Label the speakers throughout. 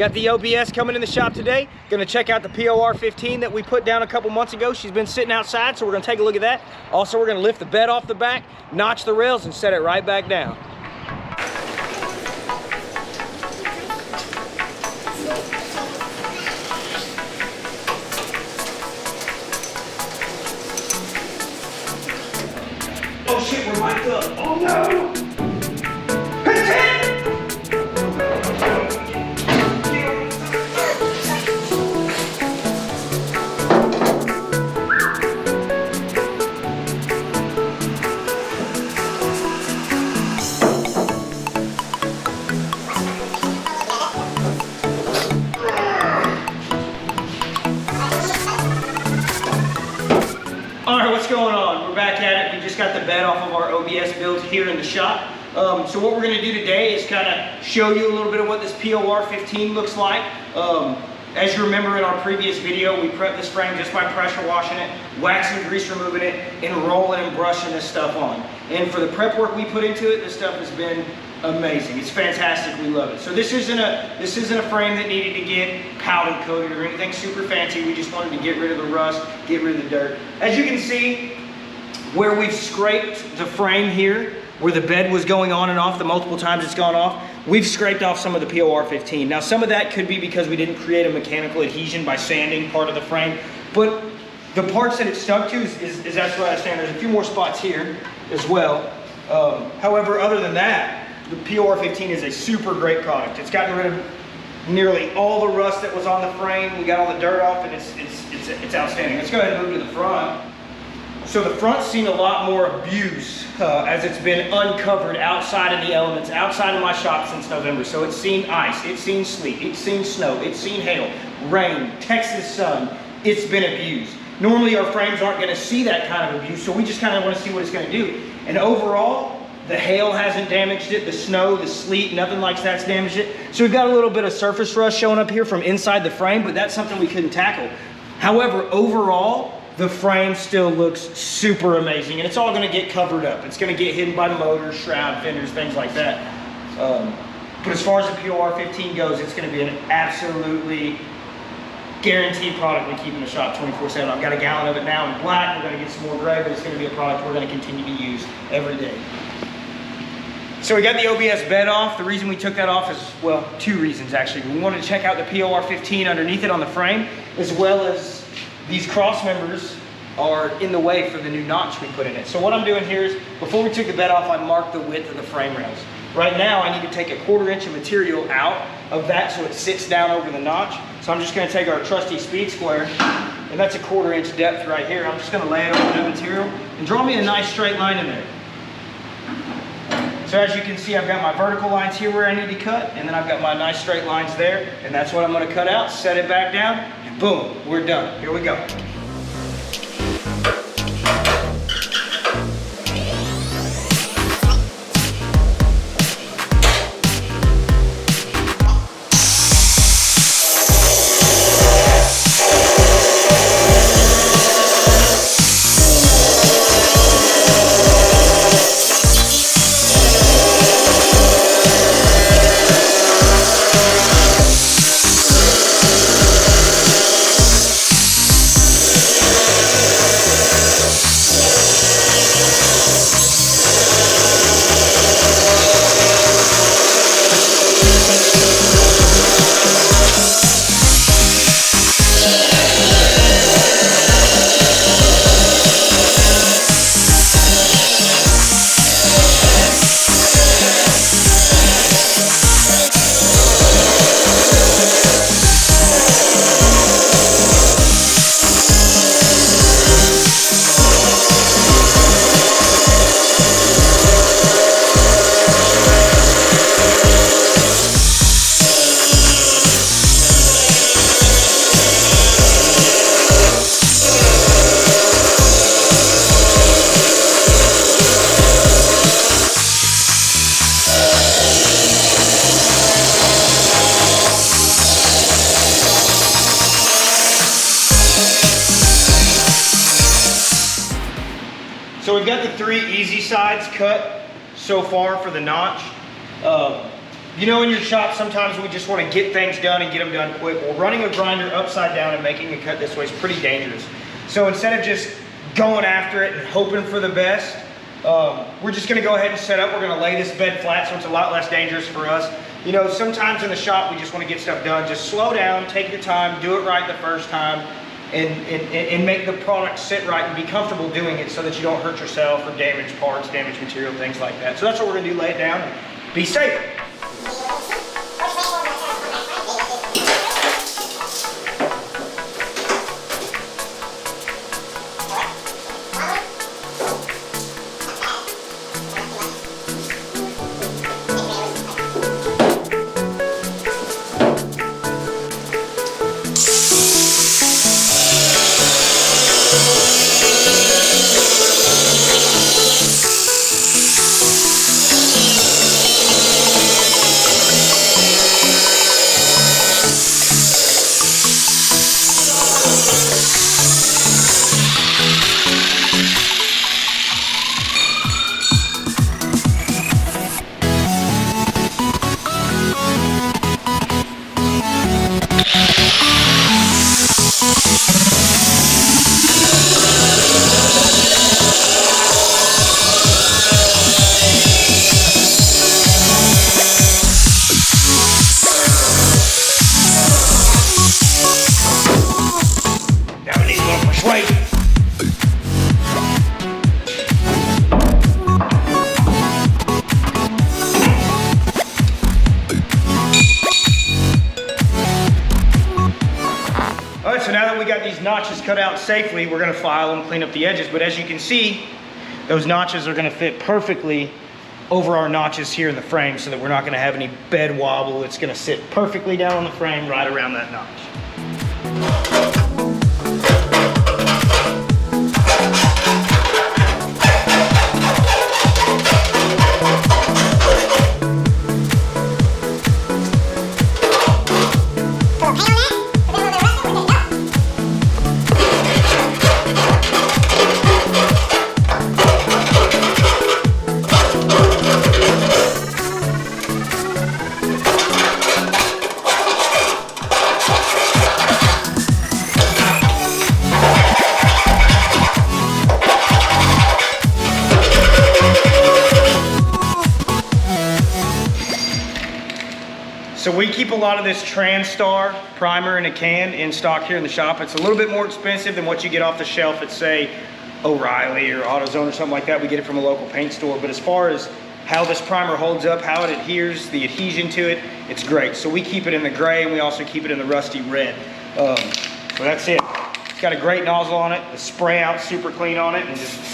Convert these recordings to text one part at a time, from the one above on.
Speaker 1: Got the OBS coming in the shop today. Gonna check out the POR15 that we put down a couple months ago. She's been sitting outside, so we're gonna take a look at that. Also, we're gonna lift the bed off the back, notch the rails, and set it right back down. Oh shit, we're mic'd up. Oh no! Alright, what's going on? We're back at it. We just got the bed off of our OBS build here in the shop. So what we're going to do today is kind of show you a little bit of what this POR15 looks like. As you remember in our previous video, we prepped this frame just by pressure washing it, waxing, grease removing it, and rolling and brushing this stuff on. And for the prep work we put into it, this stuff has been amazing. It's fantastic. We love it. So this isn't a frame that needed to get powder coated or anything super fancy. We just wanted to get rid of the rust, get rid of the dirt. As you can see, where we've scraped the frame here, where the bed was going on and off the multiple times it's gone off, we've scraped off some of the POR15. Now some of that could be because we didn't create a mechanical adhesion by sanding part of the frame, but the parts that it stuck to is that's what I was saying. There's a few more spots here as well. However, other than that, the POR15 is a super great product. It's gotten rid of nearly all the rust that was on the frame. We got all the dirt off, and it's outstanding. Let's go ahead and move to the front. So the front's seen a lot more abuse as it's been uncovered outside of the elements, outside of my shop since November. So it's seen ice, it's seen sleet, it's seen snow, it's seen hail, rain, Texas sun. It's been abused. Normally our frames aren't going to see that kind of abuse, so we just kind of want to see what it's going to do. And overall, the hail hasn't damaged it, the snow, the sleet, nothing like that's damaged it. So we've got a little bit of surface rust showing up here from inside the frame, but that's something we couldn't tackle. However, overall, the frame still looks super amazing, and it's all going to get covered up. It's going to get hidden by the motor, shroud, fenders, things like that. But as far as the POR15 goes, it's going to be an absolutely guaranteed product we keep in the shop 24/7. I've got a gallon of it now in black. We're going to get some more gray, but it's going to be a product we're going to continue to use every day. So we got the OBS bed off. The reason we took that off is, well, two reasons actually. We wanted to check out the POR15 underneath it on the frame, as well as these cross members are in the way for the new notch we put in it. So what I'm doing here is, before we took the bed off, I marked the width of the frame rails. Right now, I need to take a 1/4 inch of material out of that so it sits down over the notch. So I'm just going to take our trusty speed square, and that's a 1/4 inch depth right here. I'm just going to lay it over the material and draw me a nice straight line in there. So as you can see, I've got my vertical lines here where I need to cut, and then I've got my nice straight lines there, and that's what I'm going to cut out, set it back down, and boom, we're done. Here we go. So we've got the 3 easy sides cut so far for the notch. You know, in your shop, sometimes we just want to get things done and get them done quick. Well, running a grinder upside down and making a cut this way is pretty dangerous. So instead of just going after it and hoping for the best, we're just going to go ahead and set up. We're going to lay this bed flat so it's a lot less dangerous for us. You know, sometimes in the shop we just want to get stuff done. Just slow down, take your time, do it right the first time, and make the product sit right and be comfortable doing it so that you don't hurt yourself or damage parts, damage material, things like that. So that's what we're going to do, lay it down and be safe. So now that we got these notches cut out safely, we're going to file them, clean up the edges. But as you can see, those notches are going to fit perfectly over our notches here in the frame so that we're not going to have any bed wobble. It's going to sit perfectly down on the frame right around that notch. So we keep a lot of this TransStar primer in a can in stock here in the shop. It's a little bit more expensive than what you get off the shelf at, say, O'Reilly or AutoZone or something like that. We get it from a local paint store. But as far as how this primer holds up, how it adheres, the adhesion to it, it's great. So we keep it in the gray and we also keep it in the rusty red. So that's it. It's got a great nozzle on it. The spray out super clean on it, and just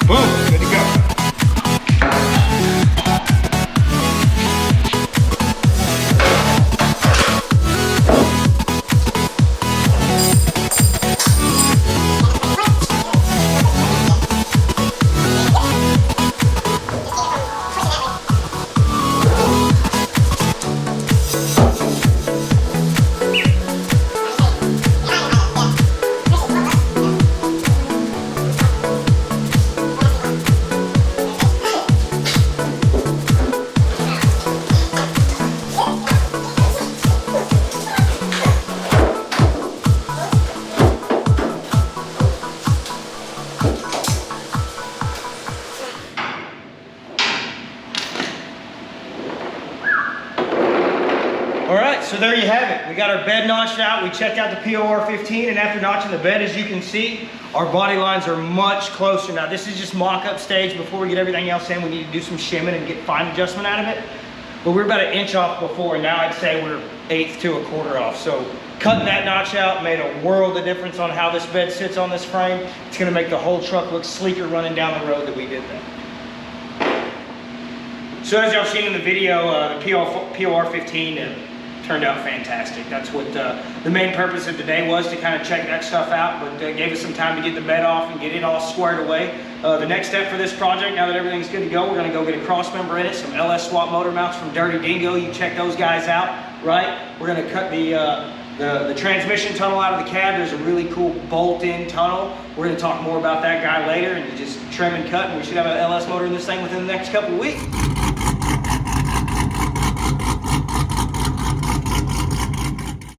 Speaker 1: boom, good to go. So there you have it. We got our bed notched out. We checked out the POR15, and after notching the bed, as you can see, our body lines are much closer. Now this is just mock-up stage. Before we get everything else in, we need to do some shimming and get fine adjustment out of it. But we're about 1 inch off before, and now I'd say we're 1/8 to 1/4 off. So cutting that notch out made a world of difference on how this bed sits on this frame. It's gonna make the whole truck look sleeker running down the road that we did that. So as y'all seen in the video, the POR15 turned out fantastic. That's what the main purpose of today was, to kind of check that stuff out, but gave us some time to get the bed off and get it all squared away. The next step for this project, now that everything's good to go, we're going to go get a cross member in it, some LS swap motor mounts from Dirty Dingo. You check those guys out, right? We're going to cut the The transmission tunnel out of the cab, there's a really cool bolt-in tunnel. We're gonna talk more about that guy later, and you just trim and cut, and we should have an LS motor in this thing within the next couple of weeks.